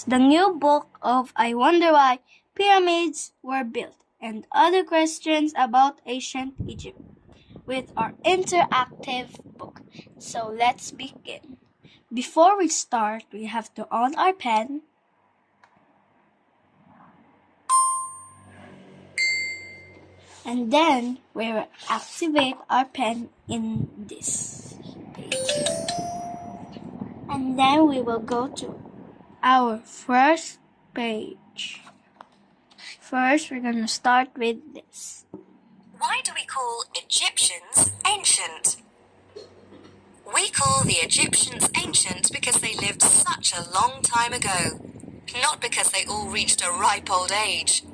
the new book of I Wonder Why Pyramids Were Built and other questions about ancient Egypt with our interactive book. So let's begin. Before we start, we have to on our pen. And then we will activate our pen in this page. And then we will go to our first page. First, we're going to start with this. Why do we call Egyptians ancient? We call the Egyptians ancient because they lived such a long time ago, not because they all reached a ripe old age.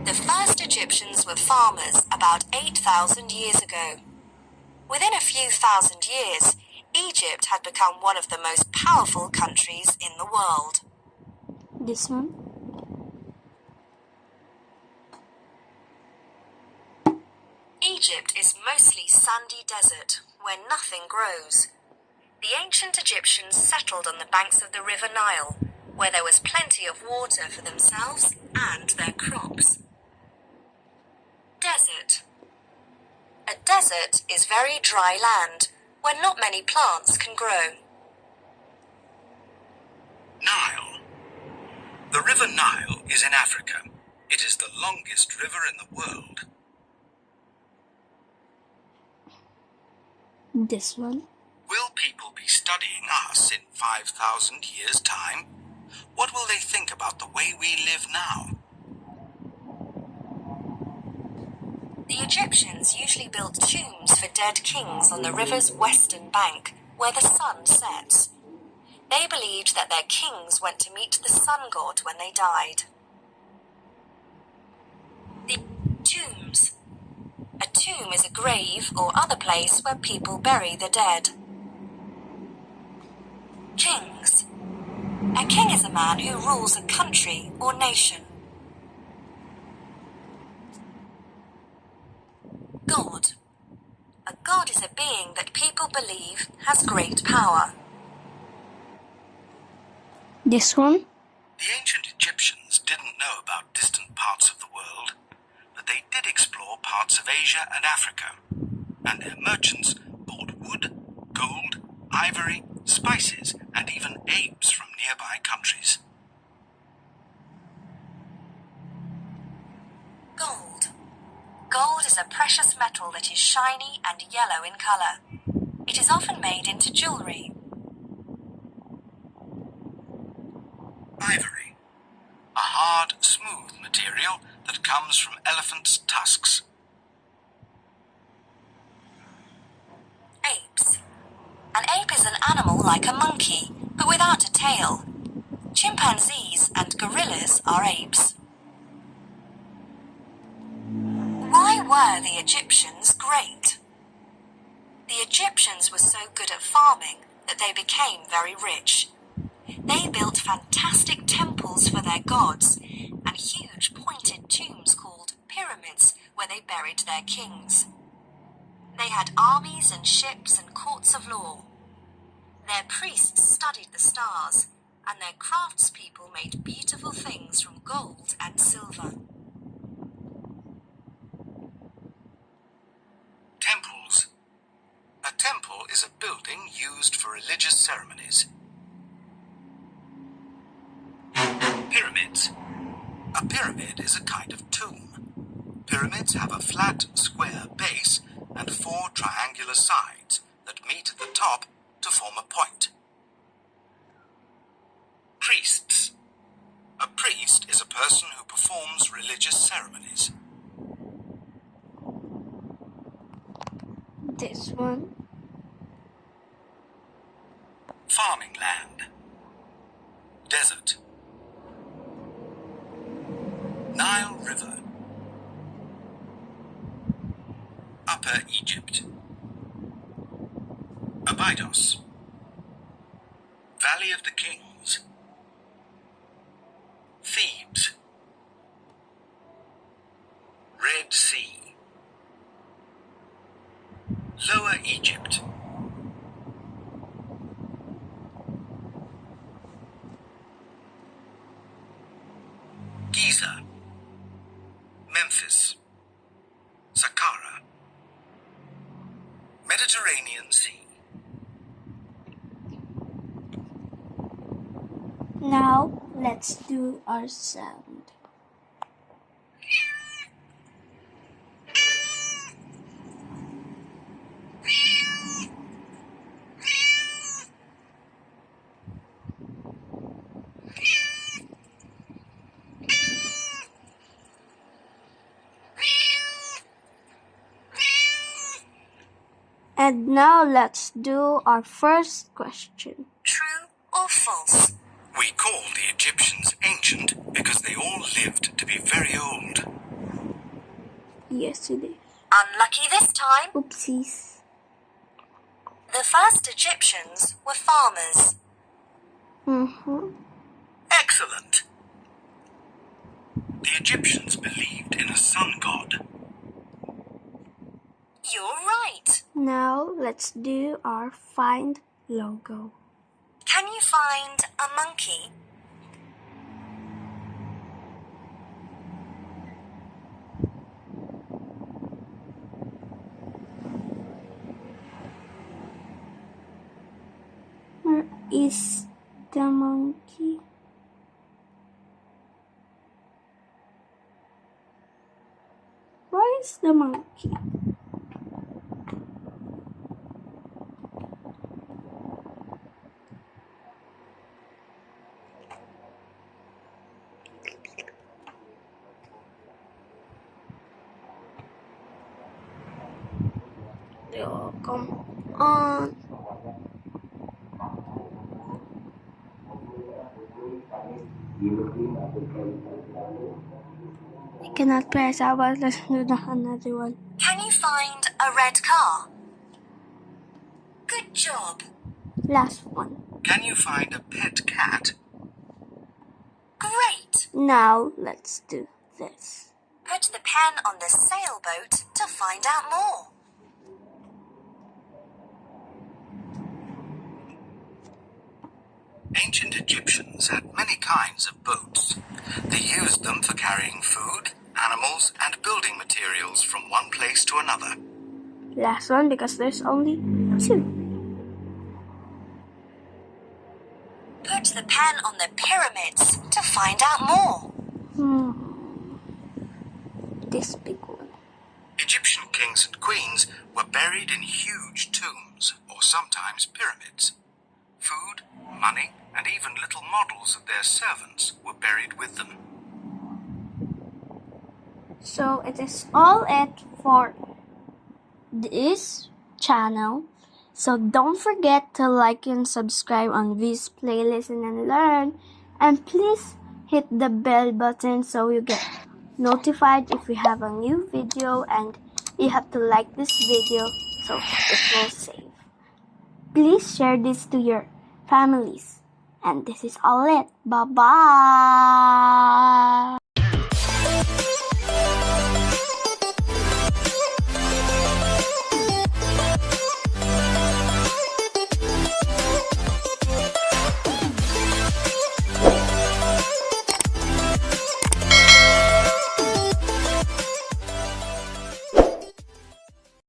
The first Egyptians were farmers about 8,000 years ago. Within a few thousand years, Egypt had become one of the most powerful countries in the world. This one. Egypt is mostly sandy desert, where nothing grows. The ancient Egyptians settled on the banks of the River Nile, where there was plenty of water for themselves and their crops. Desert. A desert is very dry land, where not many plants can grow. Nile. The River Nile is in Africa. It is the longest river in the world. This one. Will people be studying us in 5,000 years' time? What will they think about the way we live now? The Egyptians usually built tombs for dead kings on the river's western bank, where the sun sets. They believed that their kings went to meet the sun god when they died. The tombs. A tomb is a grave or other place where people bury the dead. Kings. A king is a man who rules a country or nation. God. A god is a being that people believe has great power. This one. The ancient Egyptians didn't know about distant parts of the world, but they did explore parts of Asia and Africa, and their merchants bought wood, gold, ivory, spices, and even apes from nearby countries. Gold. Gold is a precious metal that is shiny and yellow in color. It is often made into jewelry. Ivory. A hard, smooth material that comes from elephants' tusks. Apes. An ape is an animal like a monkey, but without a tail. Chimpanzees and gorillas are apes. Why were the Egyptians great? The Egyptians were so good at farming that they became very rich. They built fantastic temples for their gods and huge pointed tombs called pyramids where they buried their kings. They had armies and ships and courts of law. Their priests studied the stars, and their craftspeople made beautiful things from gold and silver. Temples. A temple is a building used for religious ceremonies. Pyramids. A pyramid is a kind of tomb. Pyramids have a flat, square base and 4 triangular sides that meet at the top to form a point. Priests. A priest is a person who performs religious ceremonies. This one. Farming land. Desert. Nile River. Upper Egypt. Abydos. Valley of the Kings. Thebes. Red Sea. Lower Egypt. Mediterranean Sea. Now let's do our sound. And now let's do our first question. True or false? We call the Egyptians ancient because they all lived to be very old. Yes, it is. Unlucky this time. Oopsies. The first Egyptians were farmers. Excellent! The Egyptians believed in a sun god. You're right. Now let's do our find logo. Can you find a monkey? Where is the monkey? Where is the monkey? Oh, come on. I cannot press our button. Let's do another one. Can you find a red car? Good job. Last one. Can you find a pet cat? Great. Now let's do this. Put the pen on the sailboat to find out more. Ancient Egyptians had many kinds of boats. They used them for carrying food, animals, and building materials from one place to another. Last one because there's only two. Put the pen on the pyramids to find out more. This big one. Egyptian kings and queens were buried in huge tombs, or sometimes pyramids. Food, money, and even little models of their servants were buried with them. So it is all it for this channel. So don't forget to like and subscribe on this playlist and learn. And please hit the bell button so you get notified if we have a new video, and you have to like this video so it will save. Please share this to your families. And this is all it. Bye-bye.